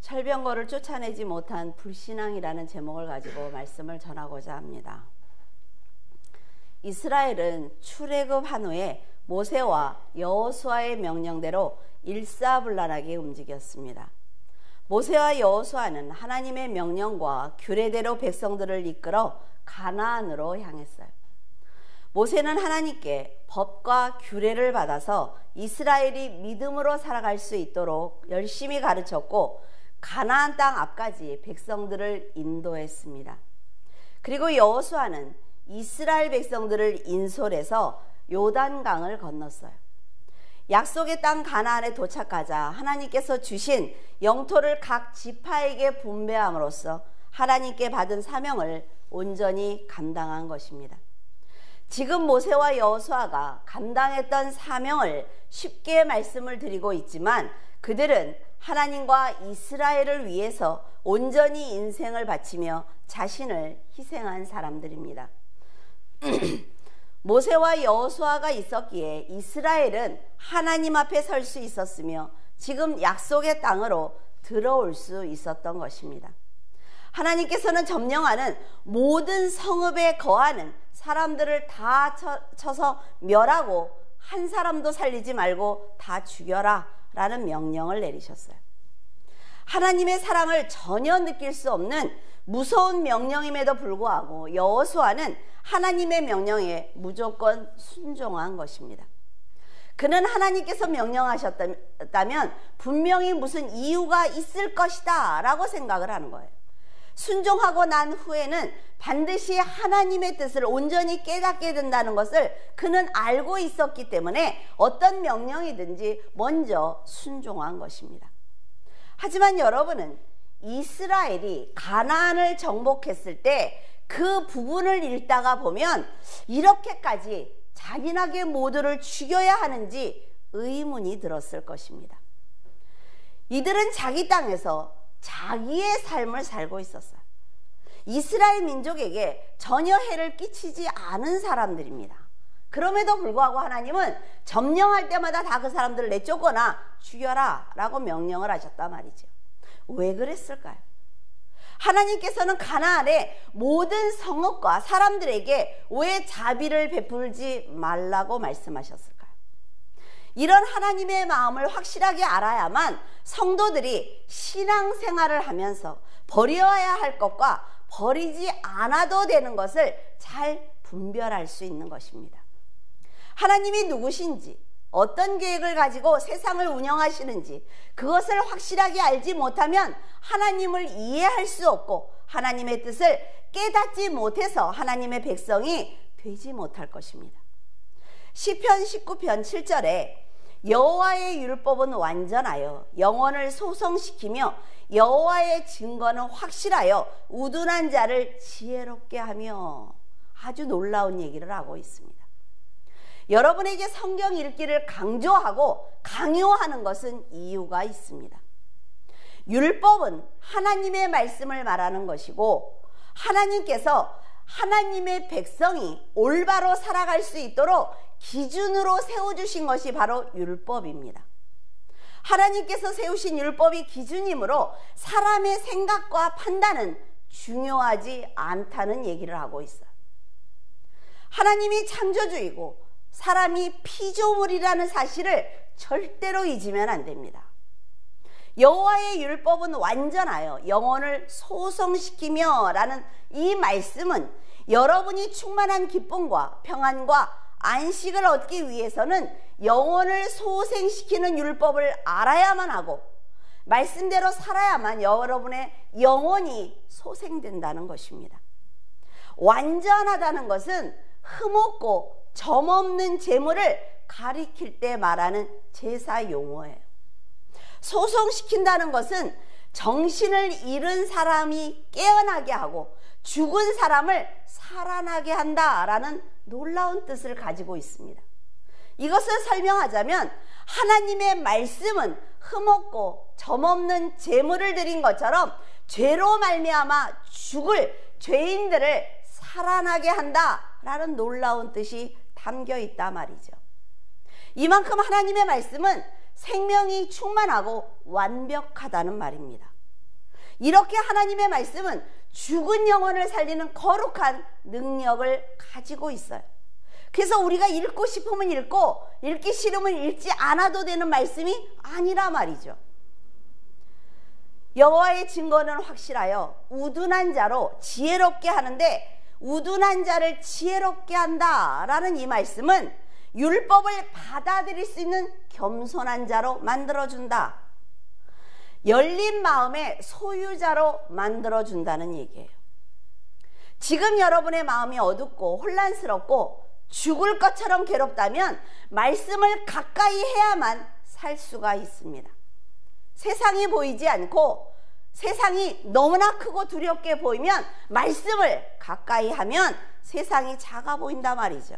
철병거를 쫓아내지 못한 불신앙이라는 제목을 가지고 말씀을 전하고자 합니다. 이스라엘은 출애굽한 후에 모세와 여호수아의 명령대로 일사불란하게 움직였습니다. 모세와 여호수아는 하나님의 명령과 규례대로 백성들을 이끌어 가나안으로 향했어요. 모세는 하나님께 법과 규례를 받아서 이스라엘이 믿음으로 살아갈 수 있도록 열심히 가르쳤고 가나안 땅 앞까지 백성들을 인도했습니다. 그리고 여호수아는 이스라엘 백성들을 인솔해서 요단강을 건넜어요. 약속의 땅 가나안에 도착하자 하나님께서 주신 영토를 각 지파에게 분배함으로써 하나님께 받은 사명을 온전히 감당한 것입니다. 지금 모세와 여호수아가 감당했던 사명을 쉽게 말씀을 드리고 있지만 그들은 하나님과 이스라엘을 위해서 온전히 인생을 바치며 자신을 희생한 사람들입니다. 모세와 여호수아가 있었기에 이스라엘은 하나님 앞에 설 수 있었으며 지금 약속의 땅으로 들어올 수 있었던 것입니다. 하나님께서는 점령하는 모든 성읍에 거하는 사람들을 다 쳐서 멸하고 한 사람도 살리지 말고 다 죽여라 라는 명령을 내리셨어요. 하나님의 사랑을 전혀 느낄 수 없는 무서운 명령임에도 불구하고 여호수아는 하나님의 명령에 무조건 순종한 것입니다. 그는 하나님께서 명령하셨다면 분명히 무슨 이유가 있을 것이다 라고 생각을 하는 거예요. 순종하고 난 후에는 반드시 하나님의 뜻을 온전히 깨닫게 된다는 것을 그는 알고 있었기 때문에 어떤 명령이든지 먼저 순종한 것입니다. 하지만 여러분은 이스라엘이 가나안을 정복했을 때 그 부분을 읽다가 보면 이렇게까지 잔인하게 모두를 죽여야 하는지 의문이 들었을 것입니다. 이들은 자기 땅에서 자기의 삶을 살고 있었어요. 이스라엘 민족에게 전혀 해를 끼치지 않은 사람들입니다. 그럼에도 불구하고 하나님은 점령할 때마다 다 그 사람들을 내쫓거나 죽여라 라고 명령을 하셨단 말이죠. 왜 그랬을까요? 하나님께서는 가나안의 모든 성읍과 사람들에게 왜 자비를 베풀지 말라고 말씀하셨을까요? 이런 하나님의 마음을 확실하게 알아야만 성도들이 신앙생활을 하면서 버려야 할 것과 버리지 않아도 되는 것을 잘 분별할 수 있는 것입니다. 하나님이 누구신지, 어떤 계획을 가지고 세상을 운영하시는지 그것을 확실하게 알지 못하면 하나님을 이해할 수 없고 하나님의 뜻을 깨닫지 못해서 하나님의 백성이 되지 못할 것입니다. 시편 19편 7절에 여호와의 율법은 완전하여 영혼을 소성시키며 여호와의 증거는 확실하여 우둔한 자를 지혜롭게 하며 아주 놀라운 얘기를 하고 있습니다. 여러분에게 성경 읽기를 강조하고 강요하는 것은 이유가 있습니다. 율법은 하나님의 말씀을 말하는 것이고 하나님께서 하나님의 백성이 올바로 살아갈 수 있도록 기준으로 세워주신 것이 바로 율법입니다. 하나님께서 세우신 율법이 기준이므로 사람의 생각과 판단은 중요하지 않다는 얘기를 하고 있어요. 하나님이 창조주이고 사람이 피조물이라는 사실을 절대로 잊으면 안 됩니다. 여호와의 율법은 완전하여 영혼을 소성시키며 라는 이 말씀은 여러분이 충만한 기쁨과 평안과 안식을 얻기 위해서는 영혼을 소생시키는 율법을 알아야만 하고 말씀대로 살아야만 여러분의 영혼이 소생된다는 것입니다. 완전하다는 것은 흠없고 점없는 재물을 가리킬 때 말하는 제사 용어예요. 소성시킨다는 것은 정신을 잃은 사람이 깨어나게 하고 죽은 사람을 살아나게 한다라는 놀라운 뜻을 가지고 있습니다. 이것을 설명하자면 하나님의 말씀은 흠없고 점없는 제물을 드린 것처럼 죄로 말미암아 죽을 죄인들을 살아나게 한다라는 놀라운 뜻이 담겨 있단 말이죠. 이만큼 하나님의 말씀은 생명이 충만하고 완벽하다는 말입니다. 이렇게 하나님의 말씀은 죽은 영혼을 살리는 거룩한 능력을 가지고 있어요. 그래서 우리가 읽고 싶으면 읽고 읽기 싫으면 읽지 않아도 되는 말씀이 아니라 말이죠. 여호와의 증거는 확실하여 우둔한 자로 지혜롭게 하는데 우둔한 자를 지혜롭게 한다라는 이 말씀은 율법을 받아들일 수 있는 겸손한 자로 만들어준다. 열린 마음의 소유자로 만들어준다는 얘기예요. 지금 여러분의 마음이 어둡고 혼란스럽고 죽을 것처럼 괴롭다면 말씀을 가까이 해야만 살 수가 있습니다. 세상이 보이지 않고 세상이 너무나 크고 두렵게 보이면 말씀을 가까이 하면 세상이 작아 보인다 말이죠.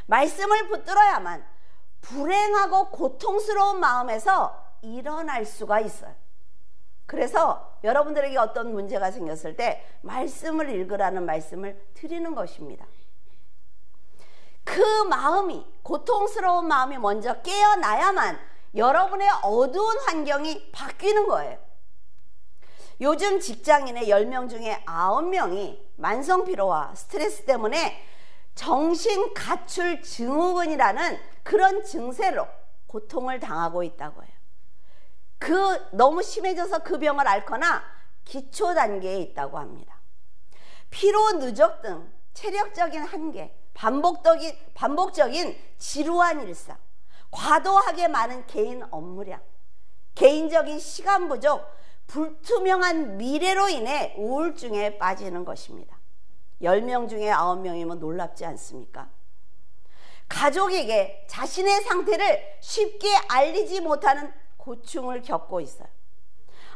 말씀을 붙들어야만 불행하고 고통스러운 마음에서 일어날 수가 있어요. 그래서 여러분들에게 어떤 문제가 생겼을 때 말씀을 읽으라는 말씀을 드리는 것입니다. 그 마음이, 고통스러운 마음이 먼저 깨어나야만 여러분의 어두운 환경이 바뀌는 거예요. 요즘 직장인의 10명 중에 9명이 만성피로와 스트레스 때문에 정신가출 증후군이라는 그런 증세로 고통을 당하고 있다고 해요. 너무 심해져서 그 병을 앓거나 기초 단계에 있다고 합니다. 피로 누적 등 체력적인 한계, 반복적인 지루한 일상, 과도하게 많은 개인 업무량, 개인적인 시간 부족, 불투명한 미래로 인해 우울증에 빠지는 것입니다. 10명 중에 9명이면 놀랍지 않습니까? 가족에게 자신의 상태를 쉽게 알리지 못하는 고충을 겪고 있어요.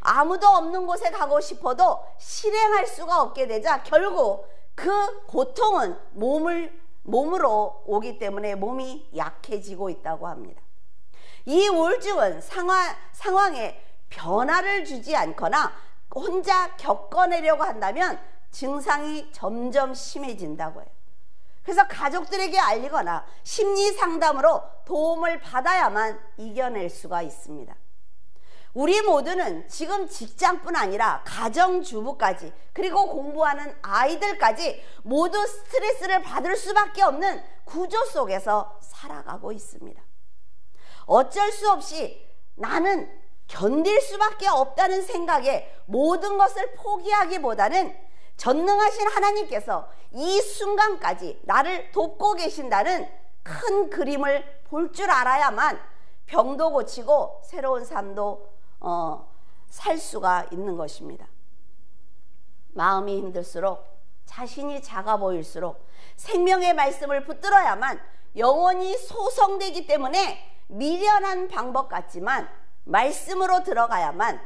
아무도 없는 곳에 가고 싶어도 실행할 수가 없게 되자 결국 그 고통은 몸으로 오기 때문에 몸이 약해지고 있다고 합니다. 이 우울증은 상황에 변화를 주지 않거나 혼자 겪어내려고 한다면 증상이 점점 심해진다고 해요. 그래서 가족들에게 알리거나 심리 상담으로 도움을 받아야만 이겨낼 수가 있습니다. 우리 모두는 지금 직장뿐 아니라 가정주부까지 그리고 공부하는 아이들까지 모두 스트레스를 받을 수밖에 없는 구조 속에서 살아가고 있습니다. 어쩔 수 없이 나는 견딜 수밖에 없다는 생각에 모든 것을 포기하기보다는 전능하신 하나님께서 이 순간까지 나를 돕고 계신다는 큰 그림을 볼 줄 알아야만 병도 고치고 새로운 삶도 살 수가 있는 것입니다. 마음이 힘들수록 자신이 작아 보일수록 생명의 말씀을 붙들어야만 영혼이 소성되기 때문에 미련한 방법 같지만 말씀으로 들어가야만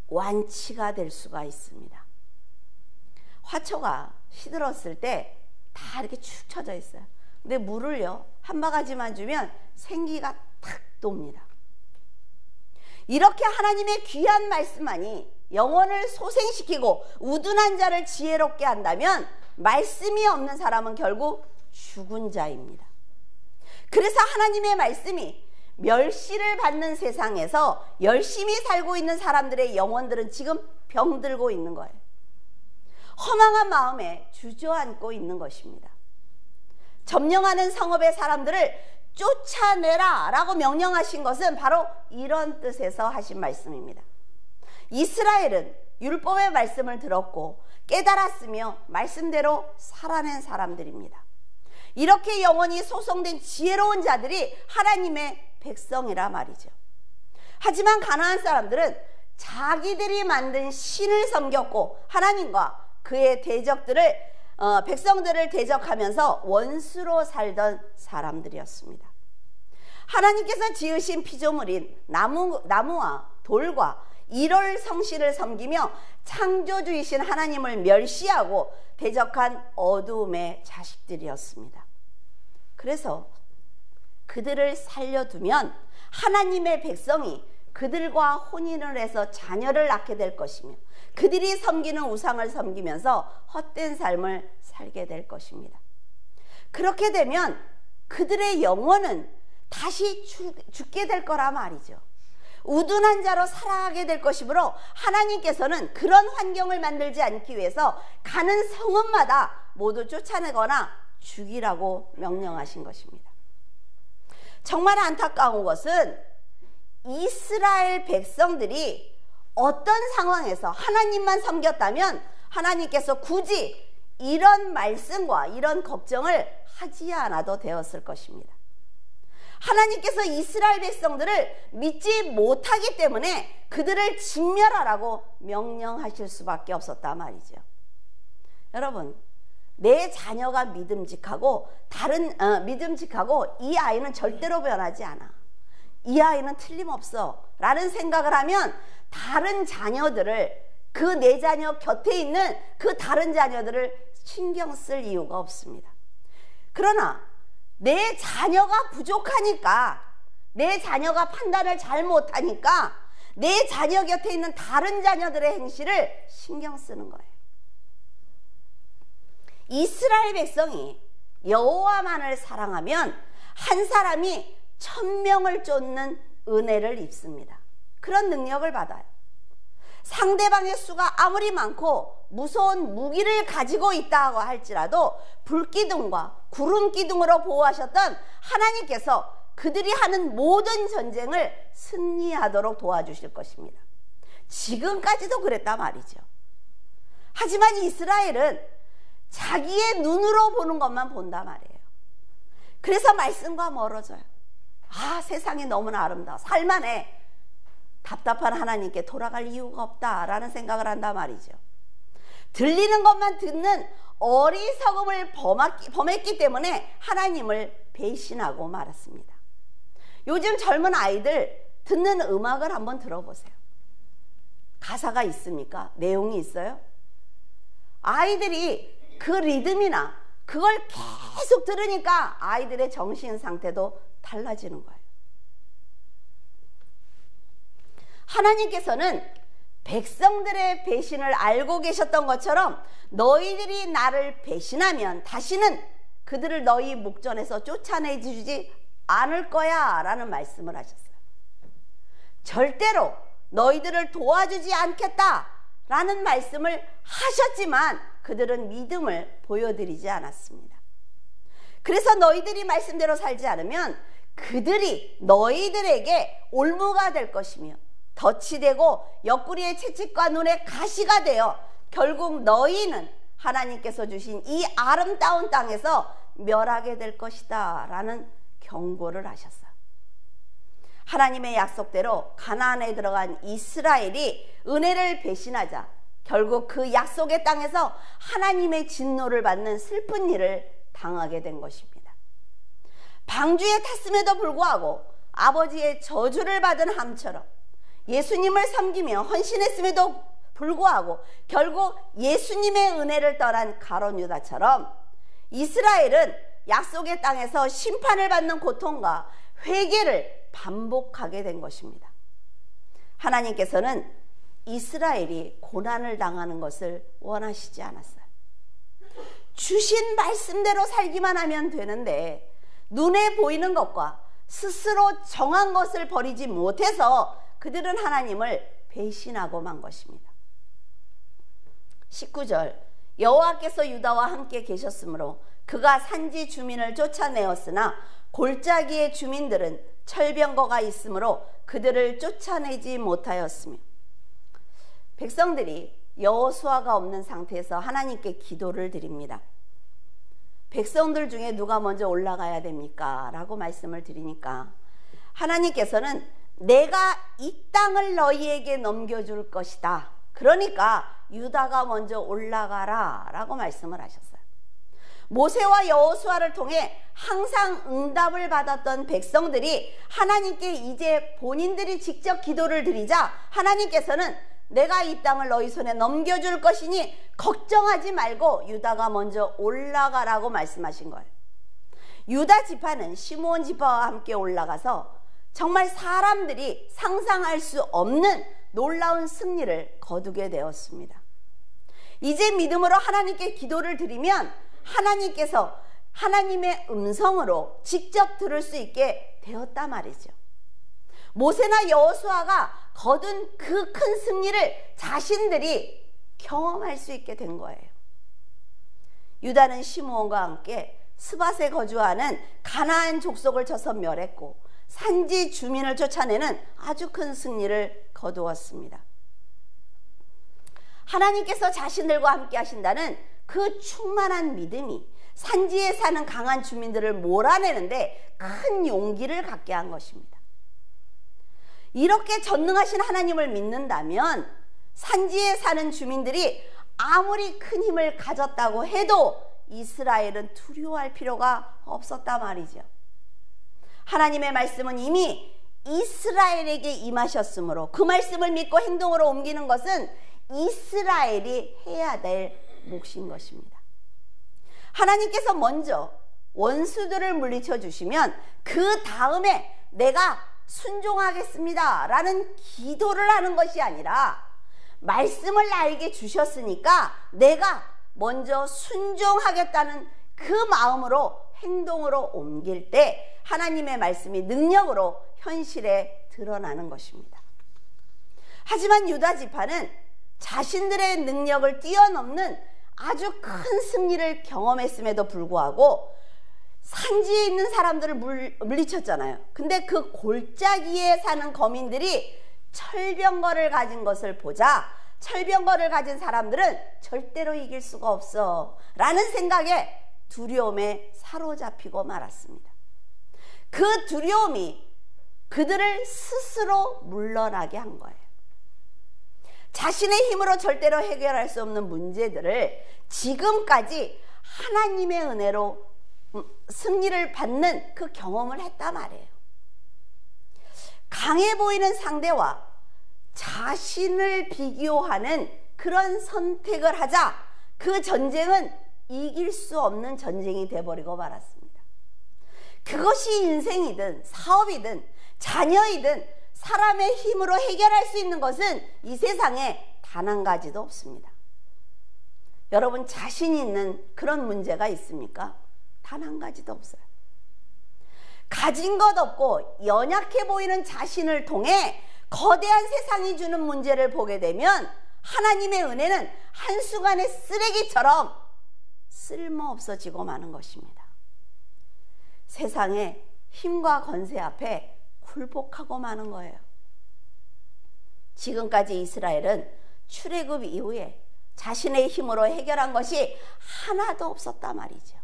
완치가 될 수가 있습니다. 화초가 시들었을 때 다 이렇게 축 처져 있어요. 근데 물을요 한 바가지만 주면 생기가 탁 돕니다. 이렇게 하나님의 귀한 말씀만이 영혼을 소생시키고 우둔한 자를 지혜롭게 한다면 말씀이 없는 사람은 결국 죽은 자입니다. 그래서 하나님의 말씀이 멸시를 받는 세상에서 열심히 살고 있는 사람들의 영혼들은 지금 병들고 있는 거예요. 허망한 마음에 주저앉고 있는 것입니다. 점령하는 성읍의 사람들을 쫓아내라 라고 명령하신 것은 바로 이런 뜻에서 하신 말씀입니다. 이스라엘은 율법의 말씀을 들었고 깨달았으며 말씀대로 살아낸 사람들입니다. 이렇게 영원히 소성된 지혜로운 자들이 하나님의 백성이라 말이죠. 하지만 가나안 사람들은 자기들이 만든 신을 섬겼고 하나님과 그의 백성들을 대적하면서 원수로 살던 사람들이었습니다. 하나님께서 지으신 피조물인 나무와 돌과 일월 성신을 섬기며 창조주이신 하나님을 멸시하고 대적한 어두움의 자식들이었습니다. 그래서 그들을 살려두면 하나님의 백성이 그들과 혼인을 해서 자녀를 낳게 될 것이며 그들이 섬기는 우상을 섬기면서 헛된 삶을 살게 될 것입니다. 그렇게 되면 그들의 영혼은 다시 죽게 될 거라 말이죠. 우둔한 자로 살아가게 될 것이므로 하나님께서는 그런 환경을 만들지 않기 위해서 가는 성읍마다 모두 쫓아내거나 죽이라고 명령하신 것입니다. 정말 안타까운 것은 이스라엘 백성들이 어떤 상황에서 하나님만 섬겼다면 하나님께서 굳이 이런 말씀과 이런 걱정을 하지 않아도 되었을 것입니다. 하나님께서 이스라엘 백성들을 믿지 못하기 때문에 그들을 진멸하라고 명령하실 수밖에 없었단 말이죠. 여러분, 내 자녀가 믿음직하고 믿음직하고 이 아이는 절대로 변하지 않아, 이 아이는 틀림없어 라는 생각을 하면 다른 자녀들을, 그 내 자녀 곁에 있는 그 다른 자녀들을 신경 쓸 이유가 없습니다. 그러나 내 자녀가 부족하니까, 내 자녀가 판단을 잘 못하니까 내 자녀 곁에 있는 다른 자녀들의 행실을 신경 쓰는 거예요. 이스라엘 백성이 여호와만을 사랑하면 한 사람이 1000명을 쫓는 은혜를 입습니다. 그런 능력을 받아요. 상대방의 수가 아무리 많고 무서운 무기를 가지고 있다고 할지라도 불기둥과 구름기둥으로 보호하셨던 하나님께서 그들이 하는 모든 전쟁을 승리하도록 도와주실 것입니다. 지금까지도 그랬단 말이죠. 하지만 이스라엘은 자기의 눈으로 보는 것만 본단 말이에요. 그래서 말씀과 멀어져요. 아, 세상이 너무나 아름다워, 살만해, 답답한 하나님께 돌아갈 이유가 없다라는 생각을 한단 말이죠. 들리는 것만 듣는 어리석음을 범했기 때문에 하나님을 배신하고 말았습니다. 요즘 젊은 아이들 듣는 음악을 한번 들어보세요. 가사가 있습니까? 내용이 있어요? 아이들이 그 리듬이나 그걸 계속 들으니까 아이들의 정신 상태도 달라지는 거예요. 하나님께서는 백성들의 배신을 알고 계셨던 것처럼 너희들이 나를 배신하면 다시는 그들을 너희 목전에서 쫓아내주지 않을 거야 라는 말씀을 하셨어요. 절대로 너희들을 도와주지 않겠다 라는 말씀을 하셨지만 그들은 믿음을 보여드리지 않았습니다. 그래서 너희들이 말씀대로 살지 않으면 그들이 너희들에게 올무가 될 것이며 덫이 되고 옆구리의 채찍과 눈에 가시가 되어 결국 너희는 하나님께서 주신 이 아름다운 땅에서 멸하게 될 것이다 라는 경고를 하셨어요. 하나님의 약속대로 가나안에 들어간 이스라엘이 은혜를 배신하자 결국 그 약속의 땅에서 하나님의 진노를 받는 슬픈 일을 당하게 된 것입니다. 방주에 탔음에도 불구하고 아버지의 저주를 받은 함처럼 예수님을 섬기며 헌신했음에도 불구하고 결국 예수님의 은혜를 떠난 가룟 유다처럼 이스라엘은 약속의 땅에서 심판을 받는 고통과 회개를 반복하게 된 것입니다. 하나님께서는 이스라엘이 고난을 당하는 것을 원하시지 않았어요. 주신 말씀대로 살기만 하면 되는데 눈에 보이는 것과 스스로 정한 것을 버리지 못해서 그들은 하나님을 배신하고 만 것입니다. 19절, 여호와께서 유다와 함께 계셨으므로 그가 산지 주민을 쫓아내었으나 골짜기의 주민들은 철병거가 있으므로 그들을 쫓아내지 못하였으며, 백성들이 여호수아가 없는 상태에서 하나님께 기도를 드립니다. 백성들 중에 누가 먼저 올라가야 됩니까? 라고 말씀을 드리니까 하나님께서는 내가 이 땅을 너희에게 넘겨줄 것이다, 그러니까 유다가 먼저 올라가라 라고 말씀을 하셨어요. 모세와 여호수아를 통해 항상 응답을 받았던 백성들이 하나님께 이제 본인들이 직접 기도를 드리자 하나님께서는 내가 이 땅을 너희 손에 넘겨줄 것이니 걱정하지 말고 유다가 먼저 올라가라고 말씀하신 거예요. 유다 지파는 시므온 지파와 함께 올라가서 정말 사람들이 상상할 수 없는 놀라운 승리를 거두게 되었습니다. 이제 믿음으로 하나님께 기도를 드리면 하나님께서 하나님의 음성으로 직접 들을 수 있게 되었단 말이죠. 모세나 여호수아가 거둔 그 큰 승리를 자신들이 경험할 수 있게 된 거예요. 유다는 시므온과 함께 스밧에 거주하는 가나안 족속을 쳐서 멸했고 산지 주민을 쫓아내는 아주 큰 승리를 거두었습니다. 하나님께서 자신들과 함께 하신다는 그 충만한 믿음이 산지에 사는 강한 주민들을 몰아내는데 큰 용기를 갖게 한 것입니다. 이렇게 전능하신 하나님을 믿는다면 산지에 사는 주민들이 아무리 큰 힘을 가졌다고 해도 이스라엘은 두려워할 필요가 없었단 말이죠. 하나님의 말씀은 이미 이스라엘에게 임하셨으므로 그 말씀을 믿고 행동으로 옮기는 것은 이스라엘이 해야 될 몫인 것입니다. 하나님께서 먼저 원수들을 물리쳐 주시면 그 다음에 내가 순종하겠습니다 라는 기도를 하는 것이 아니라 말씀을 나에게 주셨으니까 내가 먼저 순종하겠다는 그 마음으로 행동으로 옮길 때 하나님의 말씀이 능력으로 현실에 드러나는 것입니다. 하지만 유다 지파는 자신들의 능력을 뛰어넘는 아주 큰 승리를 경험했음에도 불구하고 산지에 있는 사람들을 물리쳤잖아요. 근데 그 골짜기에 사는 거민들이 철병거를 가진 것을 보자 철병거를 가진 사람들은 절대로 이길 수가 없어 라는 생각에 두려움에 사로잡히고 말았습니다. 그 두려움이 그들을 스스로 물러나게 한 거예요. 자신의 힘으로 절대로 해결할 수 없는 문제들을 지금까지 하나님의 은혜로 승리를 받는 그 경험을 했단 말이에요. 강해 보이는 상대와 자신을 비교하는 그런 선택을 하자 그 전쟁은 이길 수 없는 전쟁이 돼버리고 말았습니다. 그것이 인생이든 사업이든 자녀이든 사람의 힘으로 해결할 수 있는 것은 이 세상에 단 한 가지도 없습니다. 여러분 자신 있는 그런 문제가 있습니까? 단 한 가지도 없어요. 가진 것 없고 연약해 보이는 자신을 통해 거대한 세상이 주는 문제를 보게 되면 하나님의 은혜는 한순간에 쓰레기처럼 쓸모없어지고 마는 것입니다. 세상의 힘과 권세 앞에 굴복하고 마는 거예요. 지금까지 이스라엘은 출애굽 이후에 자신의 힘으로 해결한 것이 하나도 없었단 말이죠.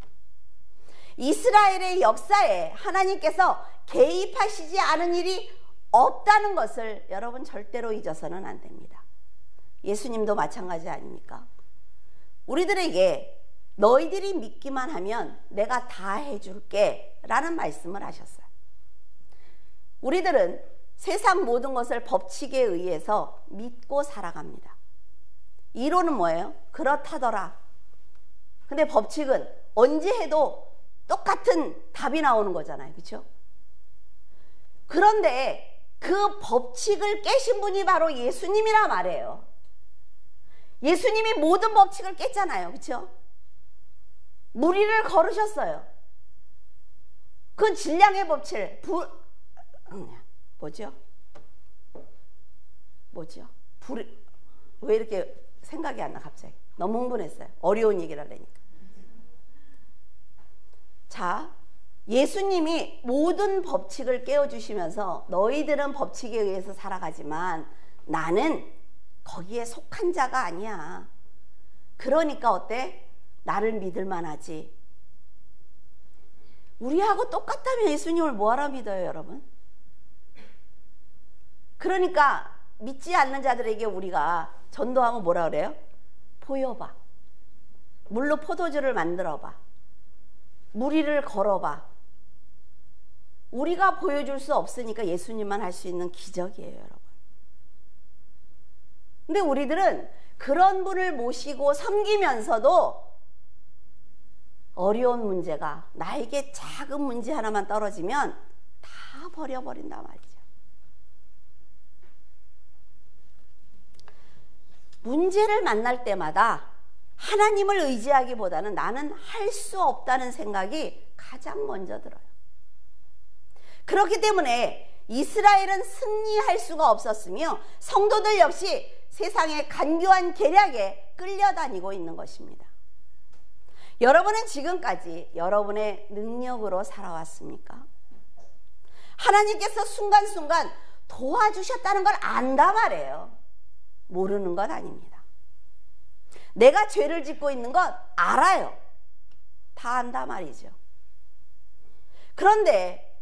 이스라엘의 역사에 하나님께서 개입하시지 않은 일이 없다는 것을 여러분 절대로 잊어서는 안 됩니다. 예수님도 마찬가지 아닙니까? 우리들에게 너희들이 믿기만 하면 내가 다 해줄게 라는 말씀을 하셨어요. 우리들은 세상 모든 것을 법칙에 의해서 믿고 살아갑니다. 이론은 뭐예요? 그렇다더라. 근데 법칙은 언제 해도 똑같은 답이 나오는 거잖아요. 그렇죠? 그런데 그 법칙을 깨신 분이 바로 예수님이라 말해요. 예수님이 모든 법칙을 깼잖아요. 그렇죠? 무리를 걸으셨어요. 그 질량의 법칙 뭐죠? 왜 이렇게 생각이 안 나 갑자기? 너무 흥분했어요. 어려운 얘기를 하려니까. 자, 예수님이 모든 법칙을 깨워주시면서 너희들은 법칙에 의해서 살아가지만 나는 거기에 속한 자가 아니야. 그러니까 어때? 나를 믿을만 하지. 우리하고 똑같다면 예수님을 뭐하러 믿어요, 여러분? 그러니까 믿지 않는 자들에게 우리가 전도하면 뭐라 그래요? 보여봐. 물로 포도주를 만들어봐. 무리를 걸어봐. 우리가 보여줄 수 없으니까 예수님만 할 수 있는 기적이에요, 여러분. 근데 우리들은 그런 분을 모시고 섬기면서도 어려운 문제가 나에게 작은 문제 하나만 떨어지면 다 버려버린단 말이죠. 문제를 만날 때마다 하나님을 의지하기보다는 나는 할 수 없다는 생각이 가장 먼저 들어요. 그렇기 때문에 이스라엘은 승리할 수가 없었으며 성도들 역시 세상의 간교한 계략에 끌려다니고 있는 것입니다. 여러분은 지금까지 여러분의 능력으로 살아왔습니까? 하나님께서 순간순간 도와주셨다는 걸 안다 말이에요. 모르는 것 아닙니다. 내가 죄를 짓고 있는 것 알아요. 다 안다 말이죠. 그런데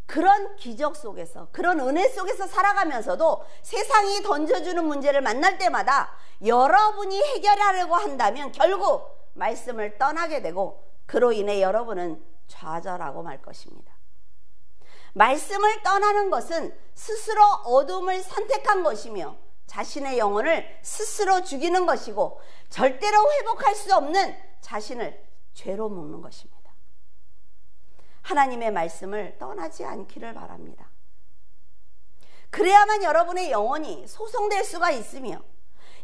그런 기적 속에서, 그런 은혜 속에서 살아가면서도 세상이 던져주는 문제를 만날 때마다 여러분이 해결하려고 한다면 결국 말씀을 떠나게 되고 그로 인해 여러분은 좌절하고 말 것입니다. 말씀을 떠나는 것은 스스로 어둠을 선택한 것이며 자신의 영혼을 스스로 죽이는 것이고 절대로 회복할 수 없는 자신을 죄로 묶는 것입니다. 하나님의 말씀을 떠나지 않기를 바랍니다. 그래야만 여러분의 영혼이 소송될 수가 있으며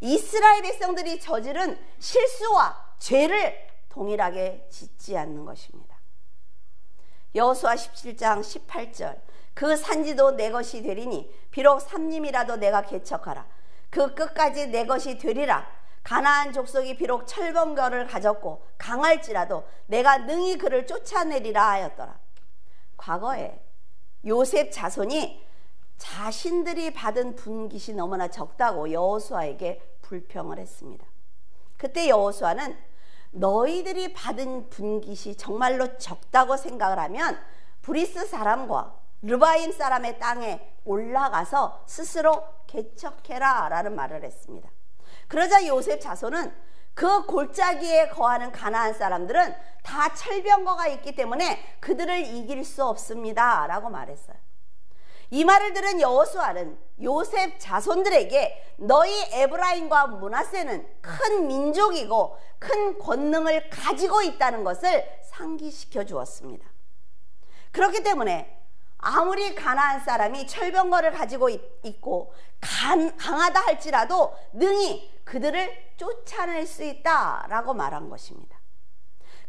이스라엘 백성들이 저지른 실수와 죄를 동일하게 짓지 않는 것입니다. 여호수아 17장 18절 그 산지도 내 것이 되리니 비록 삼림이라도 내가 개척하라. 그 끝까지 내 것이 되리라. 가나안 족속이 비록 철번거를 가졌고 강할지라도 내가 능히 그를 쫓아내리라 하였더라. 과거에 요셉 자손이 자신들이 받은 분깃이 너무나 적다고 여호수아에게 불평을 했습니다. 그때 여호수아는 너희들이 받은 분깃이 정말로 적다고 생각을 하면 브리스 사람과 르바임 사람의 땅에 올라가서 스스로 개척해라 라는 말을 했습니다. 그러자 요셉 자손은 그 골짜기에 거하는 가나안 사람들은 다 철병거가 있기 때문에 그들을 이길 수 없습니다 라고 말했어요. 이 말을 들은 여호수아는 요셉 자손들에게 너희 에브라임과 므낫세는 큰 민족이고 큰 권능을 가지고 있다는 것을 상기시켜 주었습니다. 그렇기 때문에 아무리 가나안 사람이 철병거를 가지고 있고 강하다 할지라도 능히 그들을 쫓아낼 수 있다라고 말한 것입니다.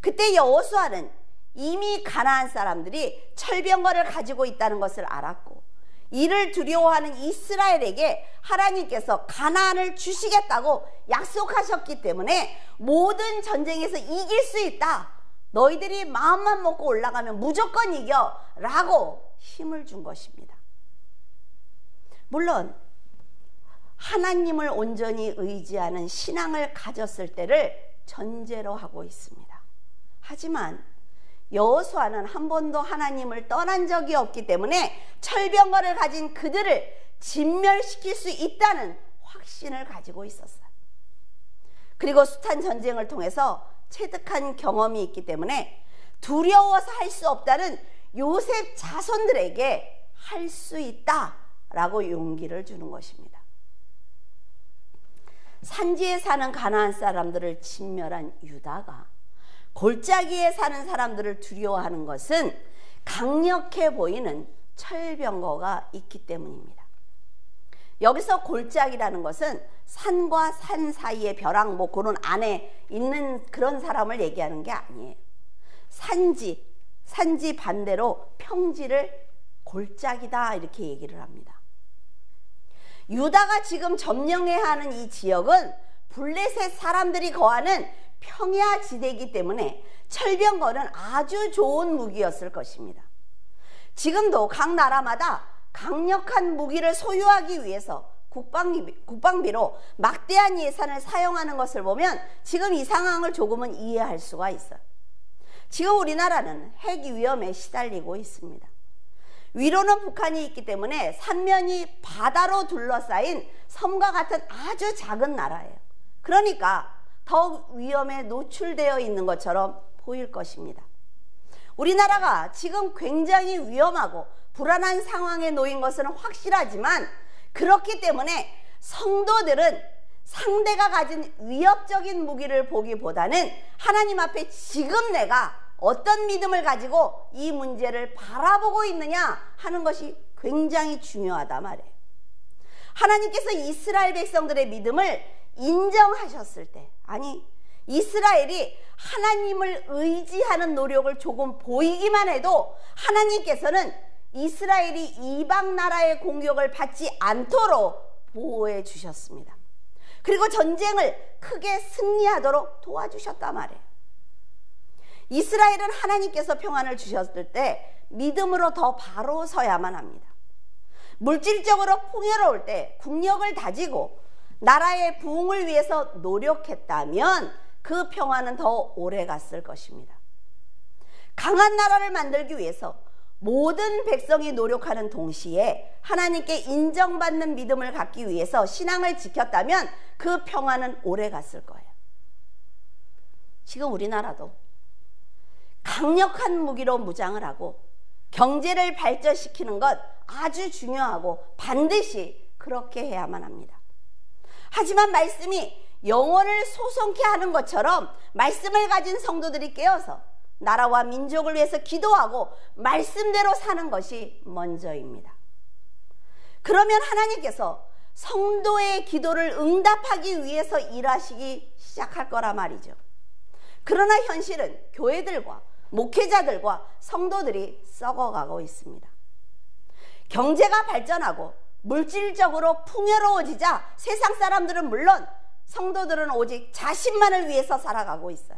그때 여호수아는 이미 가나안 사람들이 철병거를 가지고 있다는 것을 알았고 이를 두려워하는 이스라엘에게 하나님께서 가나안을 주시겠다고 약속하셨기 때문에 모든 전쟁에서 이길 수 있다. 너희들이 마음만 먹고 올라가면 무조건 이겨 라고 힘을 준 것입니다. 물론 하나님을 온전히 의지하는 신앙을 가졌을 때를 전제로 하고 있습니다. 하지만 여호수아는 한 번도 하나님을 떠난 적이 없기 때문에 철병거를 가진 그들을 진멸시킬 수 있다는 확신을 가지고 있었어요. 그리고 숱한 전쟁을 통해서 체득한 경험이 있기 때문에 두려워서 할 수 없다는 요셉 자손들에게 할 수 있다라고 용기를 주는 것입니다. 산지에 사는 가나안 사람들을 진멸한 유다가 골짜기에 사는 사람들을 두려워하는 것은 강력해 보이는 철병거가 있기 때문입니다. 여기서 골짜기라는 것은 산과 산 사이의 벼랑 그런 안에 있는 그런 사람을 얘기하는 게 아니에요. 산지 반대로 평지를 골짜기다 이렇게 얘기를 합니다. 유다가 지금 점령해야 하는 이 지역은 블레셋 사람들이 거하는 평야지대이기 때문에 철병거는 아주 좋은 무기였을 것입니다. 지금도 각 나라마다 강력한 무기를 소유하기 위해서 국방비로 막대한 예산을 사용하는 것을 보면 지금 이 상황을 조금은 이해할 수가 있어요. 지금 우리나라는 핵 위험에 시달리고 있습니다. 위로는 북한이 있기 때문에 삼면이 바다로 둘러싸인 섬과 같은 아주 작은 나라예요. 그러니까 더욱 위험에 노출되어 있는 것처럼 보일 것입니다. 우리나라가 지금 굉장히 위험하고 불안한 상황에 놓인 것은 확실하지만 그렇기 때문에 성도들은 상대가 가진 위협적인 무기를 보기보다는 하나님 앞에 지금 내가 어떤 믿음을 가지고 이 문제를 바라보고 있느냐 하는 것이 굉장히 중요하다 말이에요. 하나님께서 이스라엘 백성들의 믿음을 인정하셨을 때, 아니 이스라엘이 하나님을 의지하는 노력을 조금 보이기만 해도 하나님께서는 이스라엘이 이방 나라의 공격을 받지 않도록 보호해 주셨습니다. 그리고 전쟁을 크게 승리하도록 도와주셨단 말이에요. 이스라엘은 하나님께서 평안을 주셨을 때 믿음으로 더 바로 서야만 합니다. 물질적으로 풍요로울 때 국력을 다지고 나라의 부흥을 위해서 노력했다면 그 평안은 더 오래 갔을 것입니다. 강한 나라를 만들기 위해서 모든 백성이 노력하는 동시에 하나님께 인정받는 믿음을 갖기 위해서 신앙을 지켰다면 그 평안은 오래 갔을 거예요. 지금 우리나라도 강력한 무기로 무장을 하고 경제를 발전시키는 것 아주 중요하고 반드시 그렇게 해야만 합니다. 하지만 말씀이 영혼을 소송케 하는 것처럼 말씀을 가진 성도들이 깨어서 나라와 민족을 위해서 기도하고 말씀대로 사는 것이 먼저입니다. 그러면 하나님께서 성도의 기도를 응답하기 위해서 일하시기 시작할 거라 말이죠. 그러나 현실은 교회들과 목회자들과 성도들이 썩어가고 있습니다. 경제가 발전하고 물질적으로 풍요로워지자 세상 사람들은 물론 성도들은 오직 자신만을 위해서 살아가고 있어요.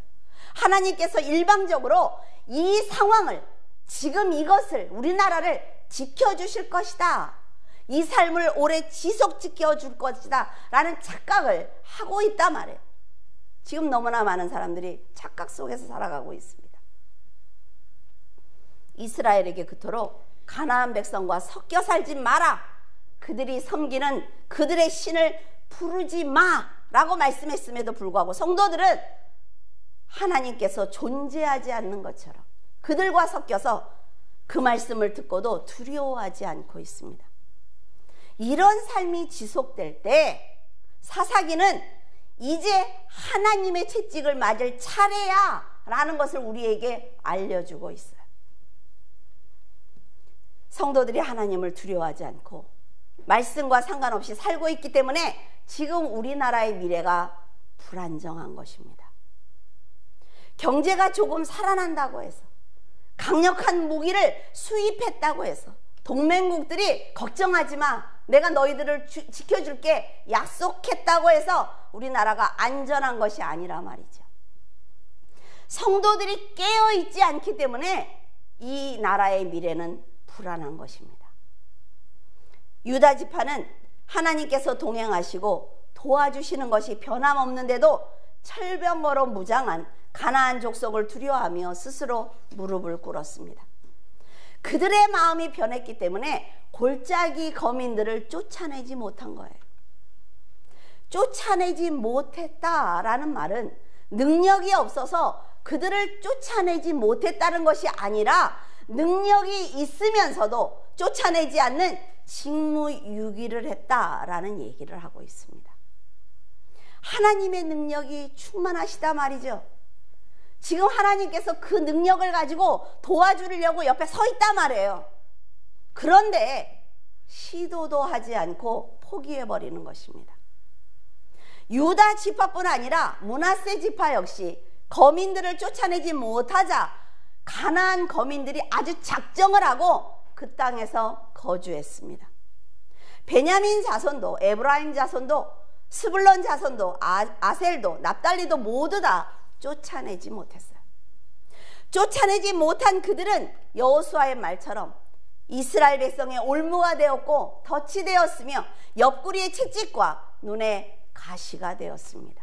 하나님께서 일방적으로 이 상황을, 지금 이것을, 우리나라를 지켜주실 것이다, 이 삶을 오래 지속 지켜줄 것이다 라는 착각을 하고 있단 말이에요. 지금 너무나 많은 사람들이 착각 속에서 살아가고 있습니다. 이스라엘에게 그토록 가나안 백성과 섞여 살지 마라, 그들이 섬기는 그들의 신을 부르지 마라고 말씀했음에도 불구하고 성도들은 하나님께서 존재하지 않는 것처럼 그들과 섞여서 그 말씀을 듣고도 두려워하지 않고 있습니다. 이런 삶이 지속될 때 사사기는 이제 하나님의 채찍을 맞을 차례야 라는 것을 우리에게 알려주고 있어요. 성도들이 하나님을 두려워하지 않고 말씀과 상관없이 살고 있기 때문에 지금 우리나라의 미래가 불안정한 것입니다. 경제가 조금 살아난다고 해서, 강력한 무기를 수입했다고 해서 동맹국들이 걱정하지 마, 내가 너희들을 지켜줄게 약속했다고 해서 우리나라가 안전한 것이 아니라 말이죠. 성도들이 깨어있지 않기 때문에 이 나라의 미래는 불안한 것입니다. 유다 지파는 하나님께서 동행하시고 도와주시는 것이 변함없는데도 철병거로 무장한 가나안 족속을 두려워하며 스스로 무릎을 꿇었습니다. 그들의 마음이 변했기 때문에 골짜기 거민들을 쫓아내지 못한 거예요. 쫓아내지 못했다라는 말은 능력이 없어서 그들을 쫓아내지 못했다는 것이 아니라 능력이 있으면서도 쫓아내지 않는 직무유기를 했다라는 얘기를 하고 있습니다. 하나님의 능력이 충만하시다 말이죠. 지금 하나님께서 그 능력을 가지고 도와주려고 옆에 서 있단 말이에요. 그런데 시도도 하지 않고 포기해버리는 것입니다. 유다 지파뿐 아니라 므낫세 지파 역시 거민들을 쫓아내지 못하자 가나안 거민들이 아주 작정을 하고 그 땅에서 거주했습니다. 베냐민 자손도, 에브라임 자손도, 스불론 자손도, 아셀도, 납달리도 모두 다 쫓아내지 못했어요. 쫓아내지 못한 그들은 여호수아의 말처럼 이스라엘 백성의 올무가 되었고 덫이 되었으며 옆구리의 채찍과 눈에 가시가 되었습니다.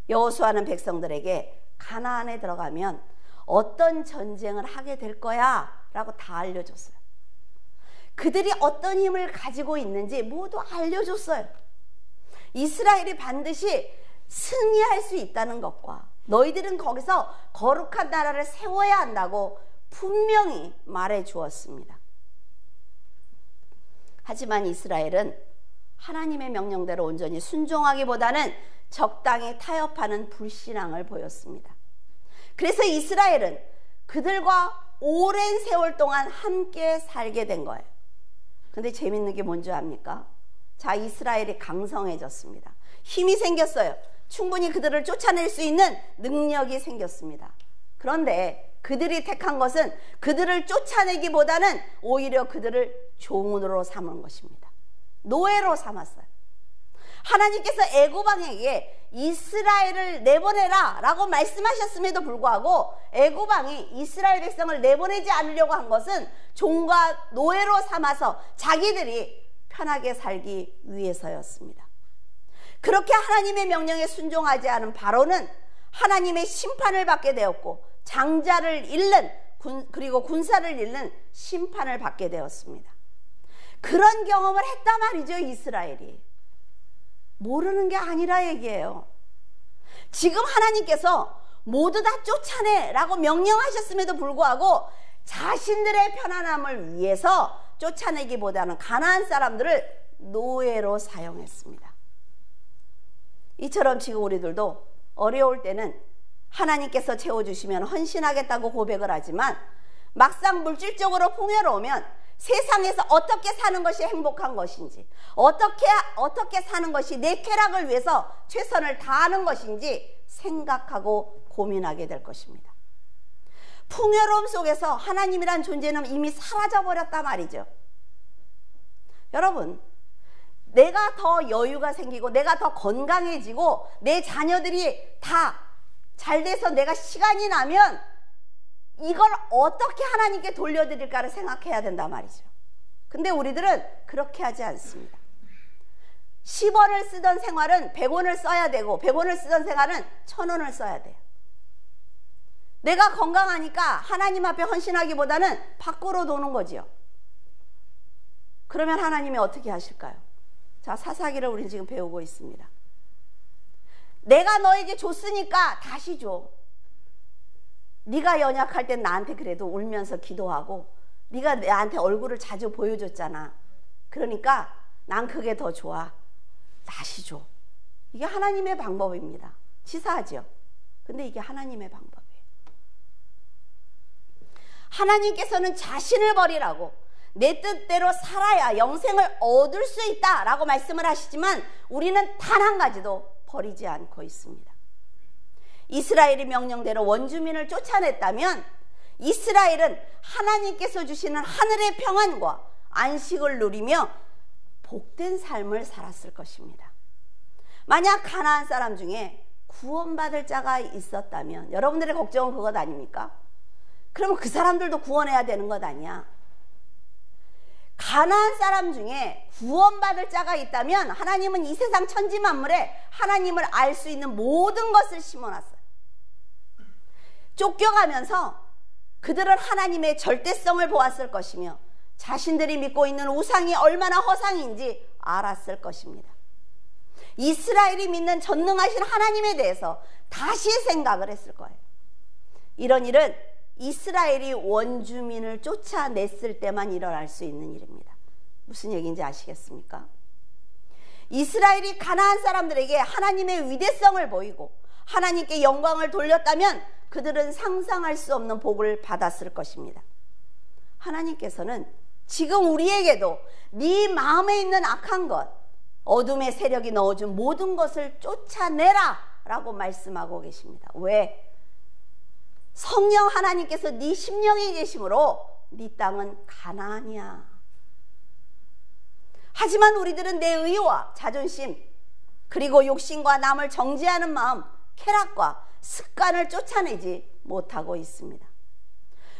여호수아는 백성들에게 가나안에 들어가면 어떤 전쟁을 하게 될 거야 라고 다 알려줬어요. 그들이 어떤 힘을 가지고 있는지 모두 알려줬어요. 이스라엘이 반드시 승리할 수 있다는 것과 너희들은 거기서 거룩한 나라를 세워야 한다고 분명히 말해 주었습니다. 하지만 이스라엘은 하나님의 명령대로 온전히 순종하기보다는 적당히 타협하는 불신앙을 보였습니다. 그래서 이스라엘은 그들과 오랜 세월 동안 함께 살게 된 거예요. 근데 재밌는 게 뭔지 압니까? 자, 이스라엘이 강성해졌습니다. 힘이 생겼어요. 충분히 그들을 쫓아낼 수 있는 능력이 생겼습니다. 그런데 그들이 택한 것은 그들을 쫓아내기보다는 오히려 그들을 종으로 삼은 것입니다. 노예로 삼았어요. 하나님께서 애굽 왕에게 이스라엘을 내보내라 라고 말씀하셨음에도 불구하고 애굽 왕이 이스라엘 백성을 내보내지 않으려고 한 것은 종과 노예로 삼아서 자기들이 편하게 살기 위해서였습니다. 그렇게 하나님의 명령에 순종하지 않은 바로는 하나님의 심판을 받게 되었고 장자를 잃는 그리고 군사를 잃는 심판을 받게 되었습니다. 그런 경험을 했단 말이죠. 이스라엘이 모르는 게 아니라 얘기예요. 지금 하나님께서 모두 다 쫓아내라고 명령하셨음에도 불구하고 자신들의 편안함을 위해서 쫓아내기보다는 가나안 사람들을 노예로 사용했습니다. 이처럼 지금 우리들도 어려울 때는 하나님께서 채워주시면 헌신하겠다고 고백을 하지만 막상 물질적으로 풍요로우면 세상에서 어떻게 사는 것이 행복한 것인지, 어떻게 사는 것이 내 쾌락을 위해서 최선을 다하는 것인지 생각하고 고민하게 될 것입니다. 풍요로움 속에서 하나님이란 존재는 이미 사라져버렸단 말이죠. 여러분, 내가 더 여유가 생기고 내가 더 건강해지고 내 자녀들이 다 잘 돼서 내가 시간이 나면 이걸 어떻게 하나님께 돌려드릴까를 생각해야 된단 말이죠. 근데 우리들은 그렇게 하지 않습니다. 10원을 쓰던 생활은 100원을 써야 되고 100원을 쓰던 생활은 1000원을 써야 돼요. 내가 건강하니까 하나님 앞에 헌신하기보다는 밖으로 도는 거지요. 그러면 하나님이 어떻게 하실까요? 자, 사사기를 우리는 지금 배우고 있습니다. 내가 너에게 줬으니까 다시 줘. 네가 연약할 땐 나한테 그래도 울면서 기도하고 네가 나한테 얼굴을 자주 보여줬잖아. 그러니까 난 그게 더 좋아. 다시 줘. 이게 하나님의 방법입니다. 치사하죠? 근데 이게 하나님의 방법이에요. 하나님께서는 자신을 버리라고 내 뜻대로 살아야 영생을 얻을 수 있다라고 말씀을 하시지만 우리는 단 한 가지도 버리지 않고 있습니다. 이스라엘이 명령대로 원주민을 쫓아냈다면 이스라엘은 하나님께서 주시는 하늘의 평안과 안식을 누리며 복된 삶을 살았을 것입니다. 만약 가나안 사람 중에 구원받을 자가 있었다면 여러분들의 걱정은 그것 아닙니까? 그러면 그 사람들도 구원해야 되는 것 아니야? 가나안 사람 중에 구원받을 자가 있다면 하나님은 이 세상 천지 만물에 하나님을 알 수 있는 모든 것을 심어놨어요. 쫓겨가면서 그들은 하나님의 절대성을 보았을 것이며 자신들이 믿고 있는 우상이 얼마나 허상인지 알았을 것입니다. 이스라엘이 믿는 전능하신 하나님에 대해서 다시 생각을 했을 거예요. 이런 일은 이스라엘이 원주민을 쫓아냈을 때만 일어날 수 있는 일입니다. 무슨 얘기인지 아시겠습니까? 이스라엘이 가나안 사람들에게 하나님의 위대성을 보이고 하나님께 영광을 돌렸다면 그들은 상상할 수 없는 복을 받았을 것입니다. 하나님께서는 지금 우리에게도 네 마음에 있는 악한 것, 어둠의 세력이 넣어준 모든 것을 쫓아내라 라고 말씀하고 계십니다. 왜? 성령 하나님께서 네 심령에 계심으로 네 땅은 가나안이야. 하지만 우리들은 내 의와 자존심 그리고 욕심과 남을 정죄하는 마음, 쾌락과 습관을 쫓아내지 못하고 있습니다.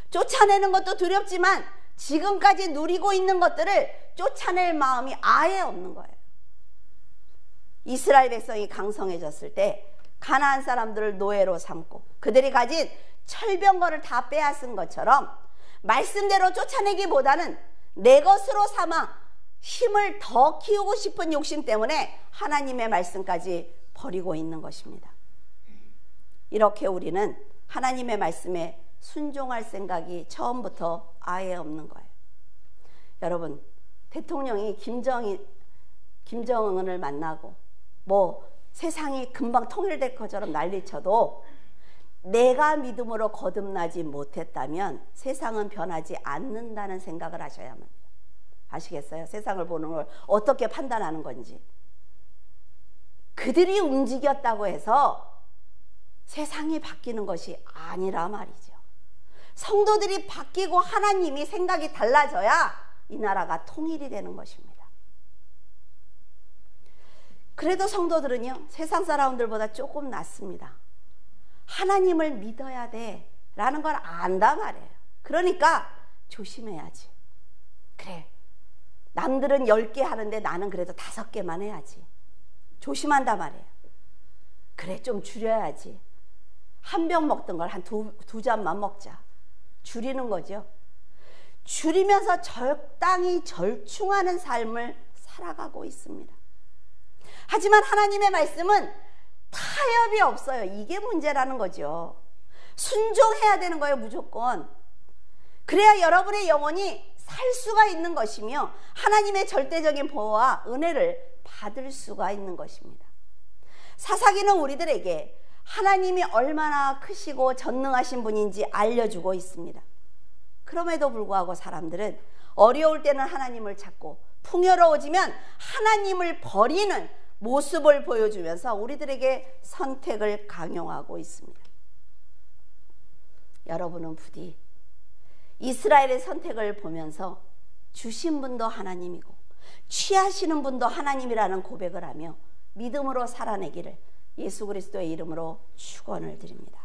쫓아내는 것도 두렵지만 지금까지 누리고 있는 것들을 쫓아낼 마음이 아예 없는 거예요. 이스라엘 백성이 강성해졌을 때 가나안 사람들을 노예로 삼고 그들이 가진 철병거를 다 빼앗은 것처럼 말씀대로 쫓아내기보다는 내 것으로 삼아 힘을 더 키우고 싶은 욕심 때문에 하나님의 말씀까지 버리고 있는 것입니다. 이렇게 우리는 하나님의 말씀에 순종할 생각이 처음부터 아예 없는 거예요. 여러분, 대통령이 김정은을 만나고 세상이 금방 통일될 것처럼 난리쳐도 내가 믿음으로 거듭나지 못했다면 세상은 변하지 않는다는 생각을 하셔야 합니다. 아시겠어요? 세상을 보는 걸 어떻게 판단하는 건지. 그들이 움직였다고 해서 세상이 바뀌는 것이 아니라 말이죠. 성도들이 바뀌고 하나님이 생각이 달라져야 이 나라가 통일이 되는 것입니다. 그래도 성도들은요, 세상 사람들보다 조금 낫습니다. 하나님을 믿어야 돼 라는 걸 안단 말이에요. 그러니까 조심해야지. 그래, 남들은 10개 하는데 나는 그래도 5개만 해야지. 조심한단 말이에요. 그래, 좀 줄여야지. 한 병 먹던 걸 한 두 잔만 먹자. 줄이는 거죠. 줄이면서 적당히 절충하는 삶을 살아가고 있습니다. 하지만 하나님의 말씀은 타협이 없어요. 이게 문제라는 거죠. 순종해야 되는 거예요, 무조건. 그래야 여러분의 영혼이 살 수가 있는 것이며 하나님의 절대적인 보호와 은혜를 받을 수가 있는 것입니다. 사사기는 우리들에게 하나님이 얼마나 크시고 전능하신 분인지 알려주고 있습니다. 그럼에도 불구하고 사람들은 어려울 때는 하나님을 찾고 풍요로워지면 하나님을 버리는 모습을 보여주면서 우리들에게 선택을 강요하고 있습니다. 여러분은 부디 이스라엘의 선택을 보면서 주신 분도 하나님이고 취하시는 분도 하나님이라는 고백을 하며 믿음으로 살아내기를 예수 그리스도의 이름으로 축원을 드립니다.